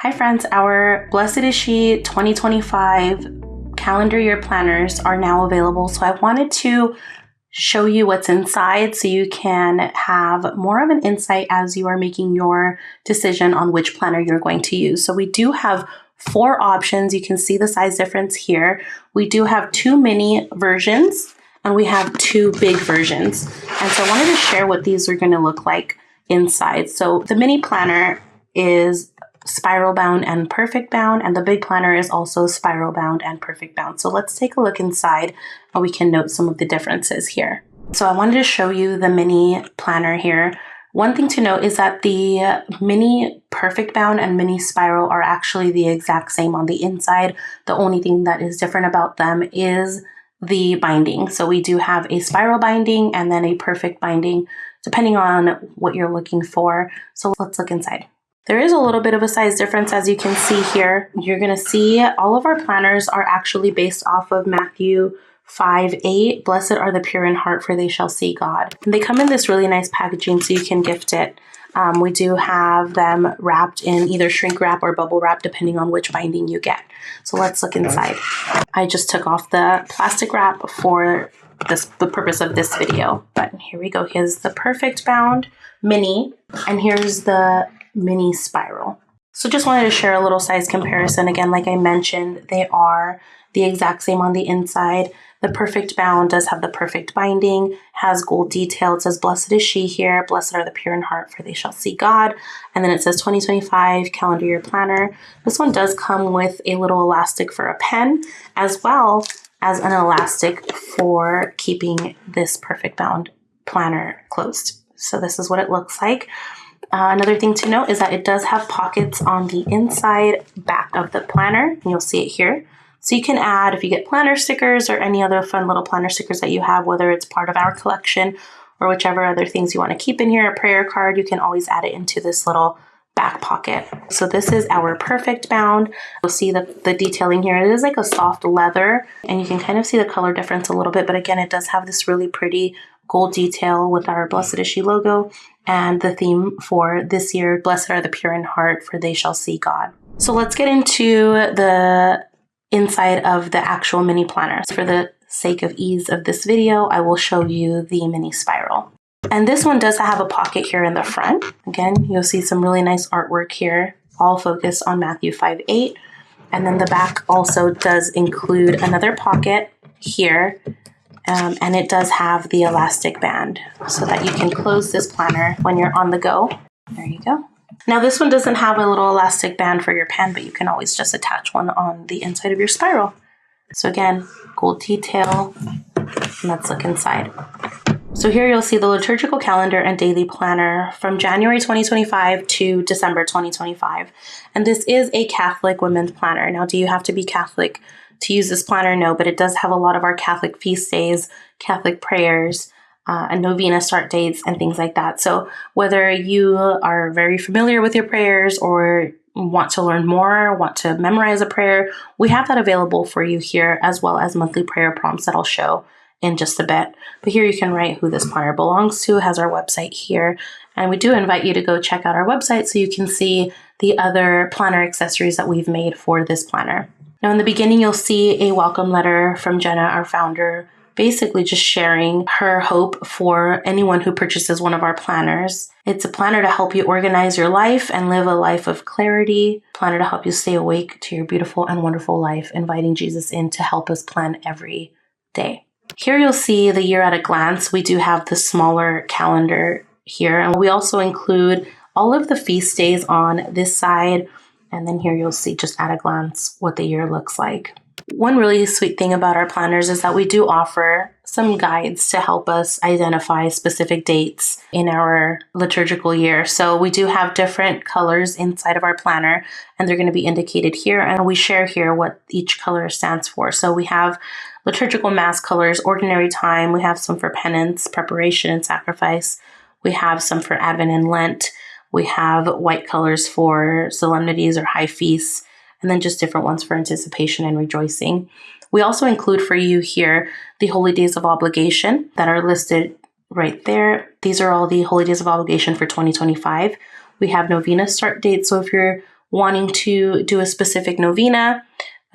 Hi friends, our Blessed Is She 2025 calendar year planners are now available. So I wanted to show you what's inside so you can have more of an insight as you are making your decision on which planner you're going to use. So we do have 4 options. You can see the size difference here. We do have 2 mini versions and we have 2 big versions. And so I wanted to share what these are going to look like inside. So the mini planner is spiral bound and perfect bound, and the big planner is also spiral bound and perfect bound. So let's take a look inside and we can note some of the differences here. So I wanted to show you the mini planner here. One thing to note is that the mini perfect bound and mini spiral are actually the exact same on the inside. The only thing that is different about them is the binding. So we do have a spiral binding and then a perfect binding, depending on what you're looking for. So let's look inside. There is a little bit of a size difference, as you can see here. You're going to see all of our planners are actually based off of Matthew 5:8. Blessed are the pure in heart, for they shall see God. And they come in this really nice packaging, so you can gift it. We do have them wrapped in either shrink wrap or bubble wrap, depending on which binding you get. So let's look inside. I just took off the plastic wrap for the purpose of this video. But here we go. Here's the perfect bound mini, and here's the mini spiral. So just wanted to share a little size comparison. Again, like I mentioned, they are the exact same on the inside. The perfect bound does have the perfect binding, has gold detail. It says, blessed is she here. Blessed are the pure in heart, for they shall see God. And then it says 2025 calendar year planner. This one does come with a little elastic for a pen, as well as an elastic for keeping this perfect bound planner closed. So this is what it looks like. Another thing to note is that it does have pockets on the inside back of the planner, and you'll see it here. So you can add, if you get planner stickers or any other fun little planner stickers that you have, whether it's part of our collection or whichever other things you want to keep in here, a prayer card, you can always add it into this little back pocket. So this is our perfect bound. You'll see the detailing here. It is like a soft leather, and you can kind of see the color difference a little bit, but again, it does have this really pretty gold detail with our Blessed Is She logo, and the theme for this year, blessed are the pure in heart, for they shall see God. So let's get into the inside of the actual mini planner. So for the sake of ease of this video, I will show you the mini spiral. And this one does have a pocket here in the front. Again, you'll see some really nice artwork here, all focused on Matthew 5:8. And then the back also does include another pocket here. And it does have the elastic band so that you can close this planner when you're on the go. There you go. Now this one doesn't have a little elastic band for your pen, but you can always just attach one on the inside of your spiral. So again, gold detail, and let's look inside. So here you'll see the liturgical calendar and daily planner from January 2025 to December 2025. And this is a Catholic women's planner. Now, do you have to be Catholic to use this planner? No, but it does have a lot of our Catholic feast days, Catholic prayers, and novena start dates and things like that. So whether you are very familiar with your prayers or want to learn more, want to memorize a prayer, we have that available for you here, as well as monthly prayer prompts that I'll show in just a bit. But here you can write who this planner belongs to. It has our website here. And we do invite you to go check out our website so you can see the other planner accessories that we've made for this planner. Now in the beginning, you'll see a welcome letter from Jenna, our founder, basically just sharing her hope for anyone who purchases one of our planners. It's a planner to help you organize your life and live a life of clarity, planner to help you stay awake to your beautiful and wonderful life, inviting Jesus in to help us plan every day. Here you'll see the year at a glance. We do have the smaller calendar here, and we also include all of the feast days on this side. And then here you'll see just at a glance what the year looks like. One really sweet thing about our planners is that we do offer some guides to help us identify specific dates in our liturgical year. So we do have different colors inside of our planner, and they're going to be indicated here. And we share here what each color stands for. So we have liturgical mass colors, ordinary time. We have some for penance, preparation, and sacrifice. We have some for Advent and Lent. We have white colors for solemnities or high feasts, and then just different ones for anticipation and rejoicing. We also include for you here the holy days of obligation that are listed right there. These are all the holy days of obligation for 2025. We have novena start dates. So if you're wanting to do a specific novena,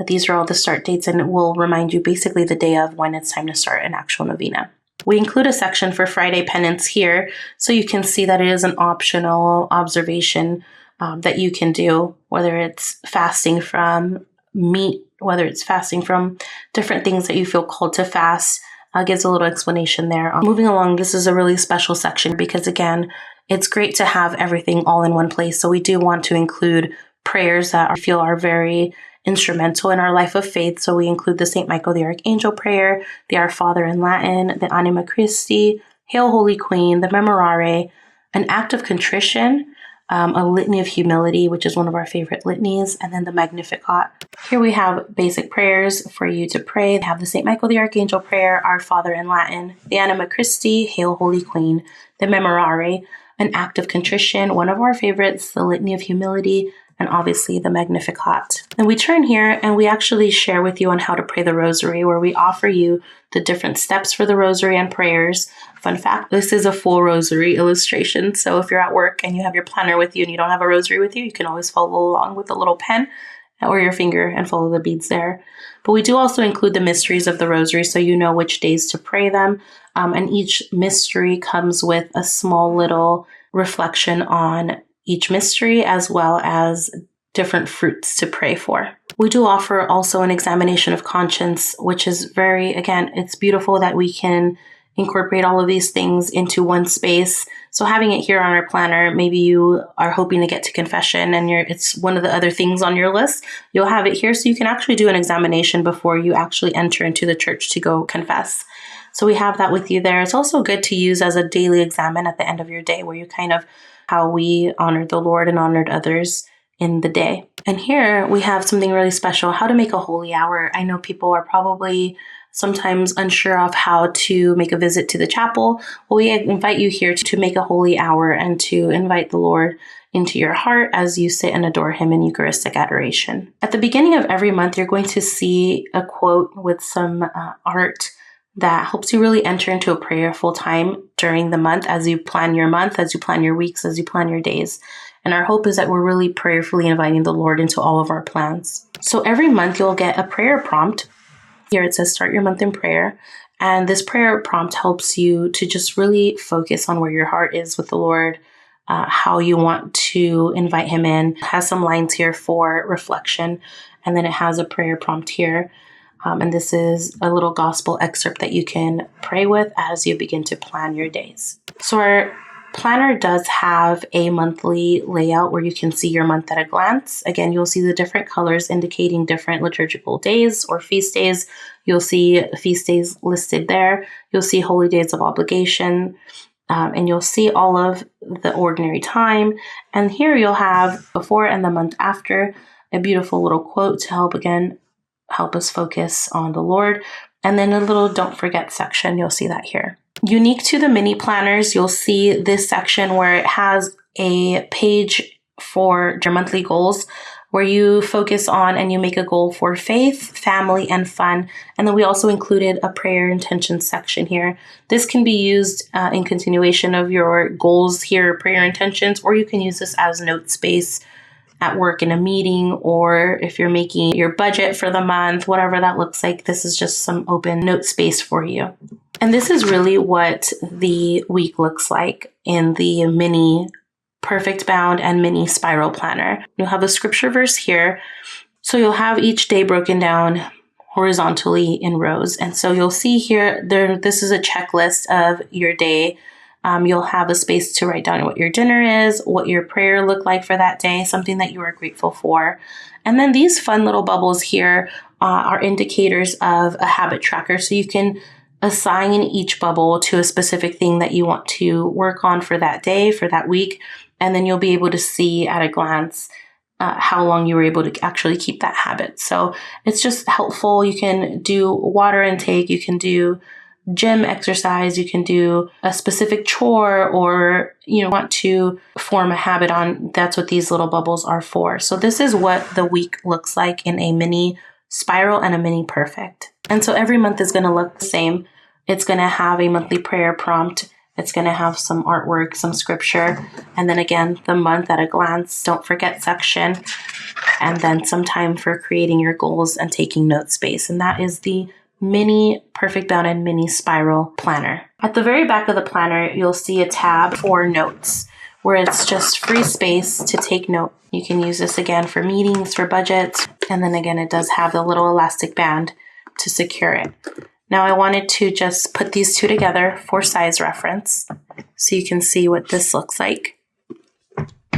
these are all the start dates, and it will remind you basically the day of when it's time to start an actual novena. We include a section for Friday penance here, so you can see that it is an optional observation that you can do, whether it's fasting from meat, whether it's fasting from different things that you feel called to fast. Gives a little explanation there. Moving along, this is a really special section because, again, it's great to have everything all in one place. So we do want to include prayers that I feel are very instrumental in our life of faith. So we include the St. Michael the Archangel prayer, the Our Father in Latin, the Anima Christi, Hail Holy Queen, the Memorare, an act of contrition, a litany of humility, which is one of our favorite litanies, and then the Magnificat. Here we have basic prayers for you to pray. They have the St. Michael the Archangel prayer, Our Father in Latin, the Anima Christi, Hail Holy Queen, the Memorare, an act of contrition, one of our favorites, the litany of humility, and obviously the Magnificat. And we turn here and we actually share with you on how to pray the rosary, where we offer you the different steps for the rosary and prayers. Fun fact, this is a full rosary illustration. So if you're at work and you have your planner with you and you don't have a rosary with you, you can always follow along with a little pen or your finger and follow the beads there. But we do also include the mysteries of the rosary so you know which days to pray them. And each mystery comes with a small little reflection on each mystery, as well as different fruits to pray for. We do offer also an examination of conscience, which is very, again, it's beautiful that we can incorporate all of these things into one space. So having it here on our planner, maybe you are hoping to get to confession and it's one of the other things on your list, you'll have it here so you can actually do an examination before you actually enter into the church to go confess. So we have that with you there. It's also good to use as a daily examine at the end of your day, where you kind of how we honored the Lord and honored others in the day. And here we have something really special, how to make a holy hour. I know people are probably sometimes unsure of how to make a visit to the chapel. Well, we invite you here to make a holy hour and to invite the Lord into your heart as you sit and adore him in Eucharistic adoration. At the beginning of every month, you're going to see a quote with some art that helps you really enter into a prayerful time during the month as you plan your month, as you plan your weeks, as you plan your days. And our hope is that we're really prayerfully inviting the Lord into all of our plans. So every month you'll get a prayer prompt. Here it says, start your month in prayer. And this prayer prompt helps you to just really focus on where your heart is with the Lord, how you want to invite him in. It has some lines here for reflection. And then it has a prayer prompt here. And this is a little gospel excerpt that you can pray with as you begin to plan your days. So our planner does have a monthly layout where you can see your month at a glance. Again, you'll see the different colors indicating different liturgical days or feast days. You'll see feast days listed there. You'll see holy days of obligation. And you'll see all of the ordinary time. And here you'll have before and the month after, a beautiful little quote to help us focus on the Lord. And then a little don't forget section. You'll see that here. Unique to the mini planners, you'll see this section where it has a page for your monthly goals where you focus on and you make a goal for faith, family, and fun. And then we also included a prayer intention section here. This can be used in continuation of your goals here, prayer intentions, or you can use this as note space at work in a meeting, or if you're making your budget for the month, whatever that looks like, this is just some open note space for you. And this is really what the week looks like in the mini perfect bound and mini spiral planner. You'll have a scripture verse here. So you'll have each day broken down horizontally in rows. And so you'll see here, this is a checklist of your day. You'll have a space to write down what your dinner is, what your prayer looked like for that day, something that you are grateful for. And then these fun little bubbles here are indicators of a habit tracker. So you can assign each bubble to a specific thing that you want to work on for that day, for that week. And then you'll be able to see at a glance how long you were able to actually keep that habit. So it's just helpful. You can do water intake, you can do gym exercise, you can do a specific chore, or want to form a habit on. That's what these little bubbles are for. So this is what the week looks like in a mini spiral and a mini perfect. And so every month is going to look the same. It's going to have a monthly prayer prompt, It's going to have some artwork, some scripture, and then again, the month at a glance, don't forget section, and then some time for creating your goals and taking note space. And that is the mini Perfect Bound and mini spiral planner. At the very back of the planner, you'll see a tab for notes where it's just free space to take note. You can use this again for meetings, for budgets, and then again, it does have the little elastic band to secure it. Now I wanted to just put these two together for size reference so you can see what this looks like.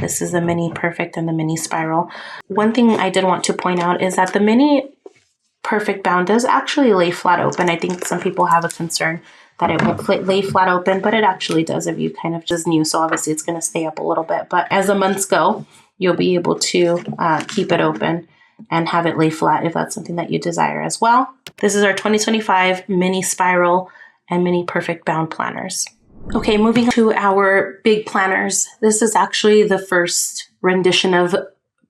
This is the mini Perfect and the mini spiral. One thing I did want to point out is that the mini Perfect Bound does actually lay flat open. I think some people have a concern that it won't lay flat open, but it actually does if you kind of just new. So obviously it's going to stay up a little bit, but as the months go, you'll be able to keep it open and have it lay flat if that's something that you desire as well. This is our 2025 mini spiral and mini Perfect Bound planners. Okay, moving to our big planners. This is actually the first rendition of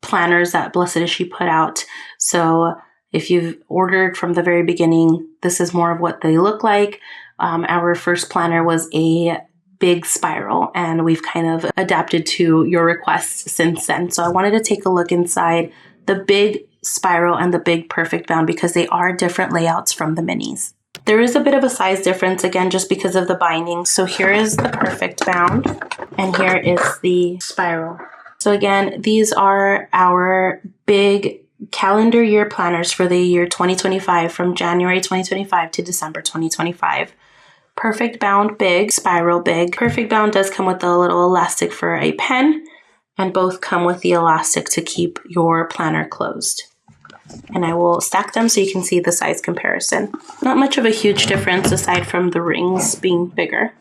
planners that Blessed Is She put out. So if you've ordered from the very beginning, this is more of what they look like. Our first planner was a big spiral, and we've kind of adapted to your requests since then. So I wanted to take a look inside the big spiral and the big Perfect Bound because they are different layouts from the minis. There is a bit of a size difference, again, just because of the binding. So here is the Perfect Bound, and here is the spiral. So again, these are our big calendar year planners for the year 2025 from January 2025 to December 2025. Perfect Bound big, spiral big. Perfect Bound does come with a little elastic for a pen, and both come with the elastic to keep your planner closed. And I will stack them so you can see the size comparison. Not much of a huge difference aside from the rings being bigger.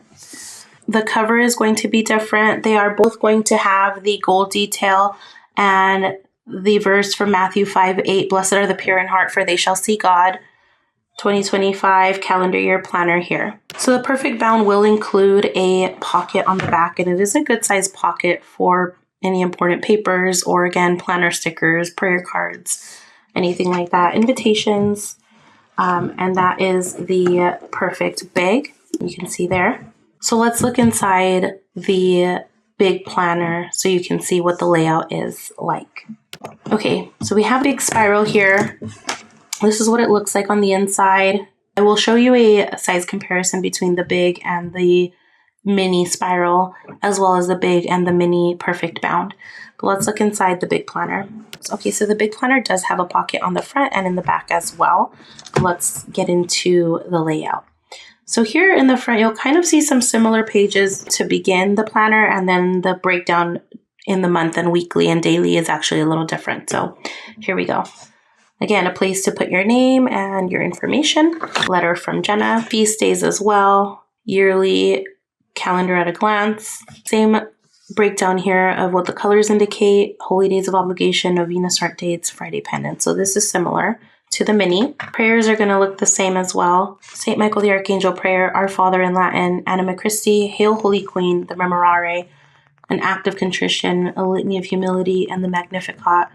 The cover is going to be different. They are both going to have the gold detail and the verse from Matthew 5:8, Blessed are the pure in heart, for they shall see God. 2025 calendar year planner here. So the Perfect Bound will include a pocket on the back, and it is a good size pocket for any important papers or again, planner stickers, prayer cards, anything like that, invitations. And that is the Perfect Big. You can see there. So let's look inside the big planner so you can see what the layout is like. Okay, so we have a big spiral here. This is what it looks like on the inside. I will show you a size comparison between the big and the mini spiral, as well as the big and the mini Perfect Bound. But let's look inside the big planner. Okay, so the big planner does have a pocket on the front and in the back as well. Let's get into the layout. So here in the front, you'll kind of see some similar pages to begin the planner, and then the breakdown in the month and weekly and daily is actually a little different. So here we go. Again, a place to put your name and your information. Letter from Jenna. Feast days as well. Yearly calendar at a glance. Same breakdown here of what the colors indicate. Holy days of obligation, novena start dates, Friday penance. So this is similar to the mini. Prayers are going to look the same as well. St. Michael the Archangel prayer, Our Father in Latin, Anima Christi, Hail Holy Queen, the Memorare, an act of contrition, a litany of humility, and the Magnificat,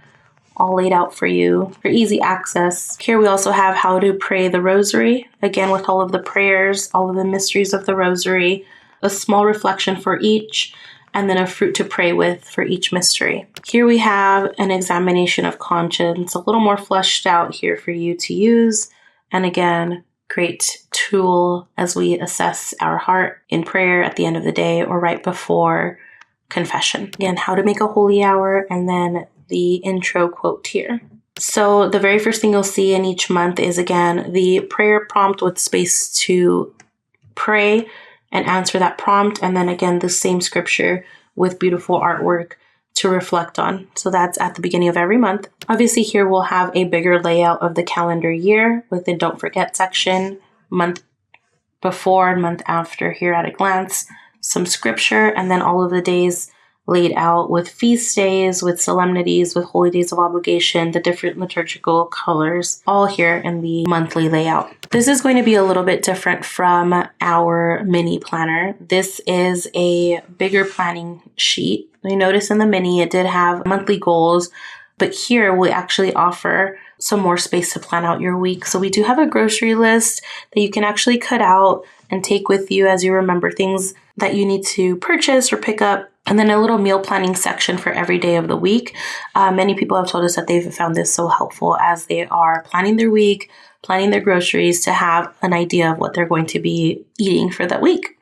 all laid out for you for easy access. Here we also have how to pray the rosary, again with all of the prayers, all of the mysteries of the rosary, a small reflection for each, and then a fruit to pray with for each mystery. Here we have an examination of conscience, a little more fleshed out here for you to use. And again, great tool as we assess our heart in prayer at the end of the day or right before confession. Again, how to make a holy hour, and then the intro quote here. So the very first thing you'll see in each month is, again, the prayer prompt with space to pray and answer that prompt. And then again, the same scripture with beautiful artwork to reflect on. So that's at the beginning of every month. Obviously here we'll have a bigger layout of the calendar year with the don't forget section, month before and month after here at a glance, some scripture, and then all of the days laid out with feast days, with solemnities, with holy days of obligation, the different liturgical colors, all here in the monthly layout. This is going to be a little bit different from our mini planner. This is a bigger planning sheet. You notice in the mini, it did have monthly goals, but here we actually offer some more space to plan out your week. So we do have a grocery list that you can actually cut out and take with you as you remember things that you need to purchase or pick up, and then a little meal planning section for every day of the week. Many people have told us that they've found this so helpful as they are planning their week, planning their groceries, to have an idea of what they're going to be eating for that week.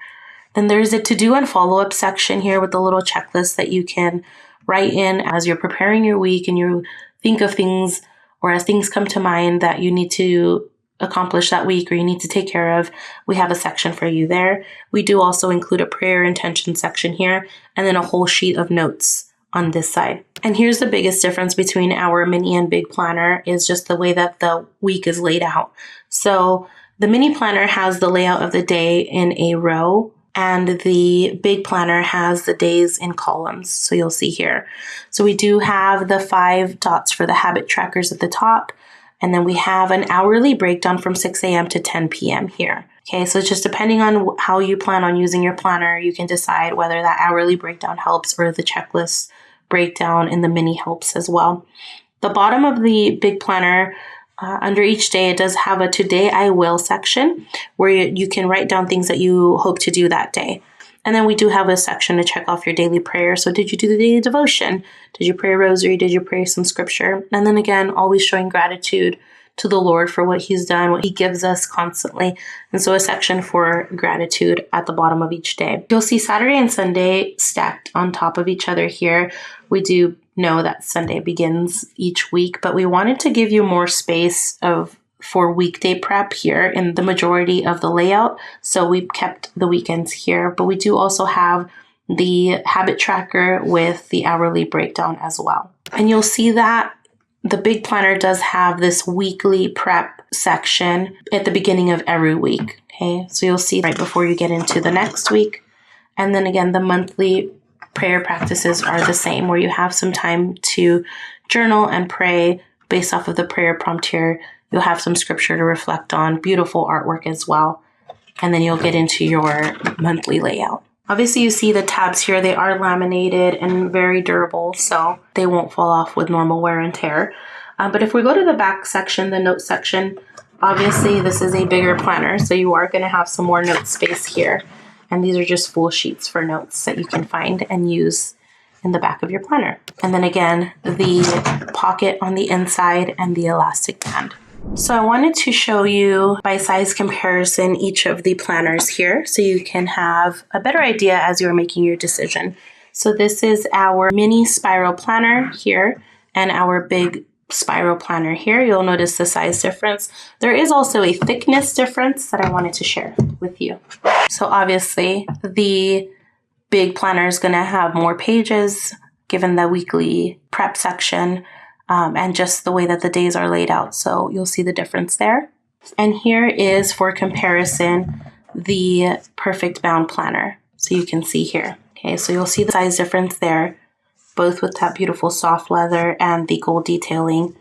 Then there's a to-do and follow-up section here with a little checklist that you can write in as you're preparing your week and you think of things, or as things come to mind that you need to accomplish that week or you need to take care of. We have a section for you there. We do also include a prayer intention section here, and then a whole sheet of notes on this side. And here's the biggest difference between our mini and big planner is just the way that the week is laid out. So the mini planner has the layout of the day in a row, and the big planner has the days in columns. So you'll see here. So we do have the 5 dots for the habit trackers at the top. And then we have an hourly breakdown from 6 a.m. to 10 p.m. here. Okay, so just depending on how you plan on using your planner, you can decide whether that hourly breakdown helps or the checklist breakdown in the mini helps as well. The bottom of the big planner, under each day, it does have a Today I Will section where you can write down things that you hope to do that day. And then we do have a section to check off your daily prayer. So did you do the daily devotion? Did you pray a rosary? Did you pray some scripture? And then again, always showing gratitude to the Lord for what he's done, what he gives us constantly. And so a section for gratitude at the bottom of each day. You'll see Saturday and Sunday stacked on top of each other here. We do know that Sunday begins each week, but we wanted to give you more space for weekday prep here in the majority of the layout. So we kept the weekends here, but we do also have the habit tracker with the hourly breakdown as well. And you'll see that the big planner does have this weekly prep section at the beginning of every week. Okay, so you'll see right before you get into the next week. And then again, the monthly prayer practices are the same, where you have some time to journal and pray based off of the prayer prompt here. You'll have some scripture to reflect on, beautiful artwork as well. And then you'll get into your monthly layout. Obviously, you see the tabs here. They are laminated and very durable, so they won't fall off with normal wear and tear. But if we go to the back section, the notes section, obviously this is a bigger planner, so you are going to have some more note space here. And these are just full sheets for notes that you can find and use in the back of your planner. And then again, the pocket on the inside and the elastic band. So I wanted to show you by size comparison each of the planners here so you can have a better idea as you're making your decision. So this is our mini spiral planner here and our big spiral planner here. You'll notice the size difference. There is also a thickness difference that I wanted to share with you. So obviously the big planner is going to have more pages given the weekly prep section. And just the way that the days are laid out. So you'll see the difference there. And here is, for comparison, the perfect bound planner. So you can see here. Okay, so you'll see the size difference there, both with that beautiful soft leather and the gold detailing.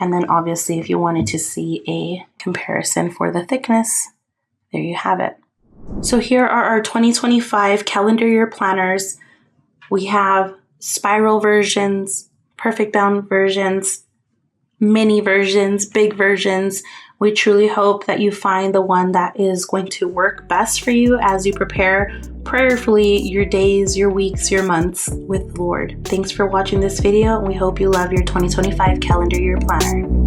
And then obviously if you wanted to see a comparison for the thickness, there you have it. So here are our 2025 calendar year planners. We have spiral versions, perfect bound versions, mini versions, big versions. We truly hope that you find the one that is going to work best for you as you prepare prayerfully your days, your weeks, your months with the Lord. Thanks for watching this video, and we hope you love your 2025 calendar year planner.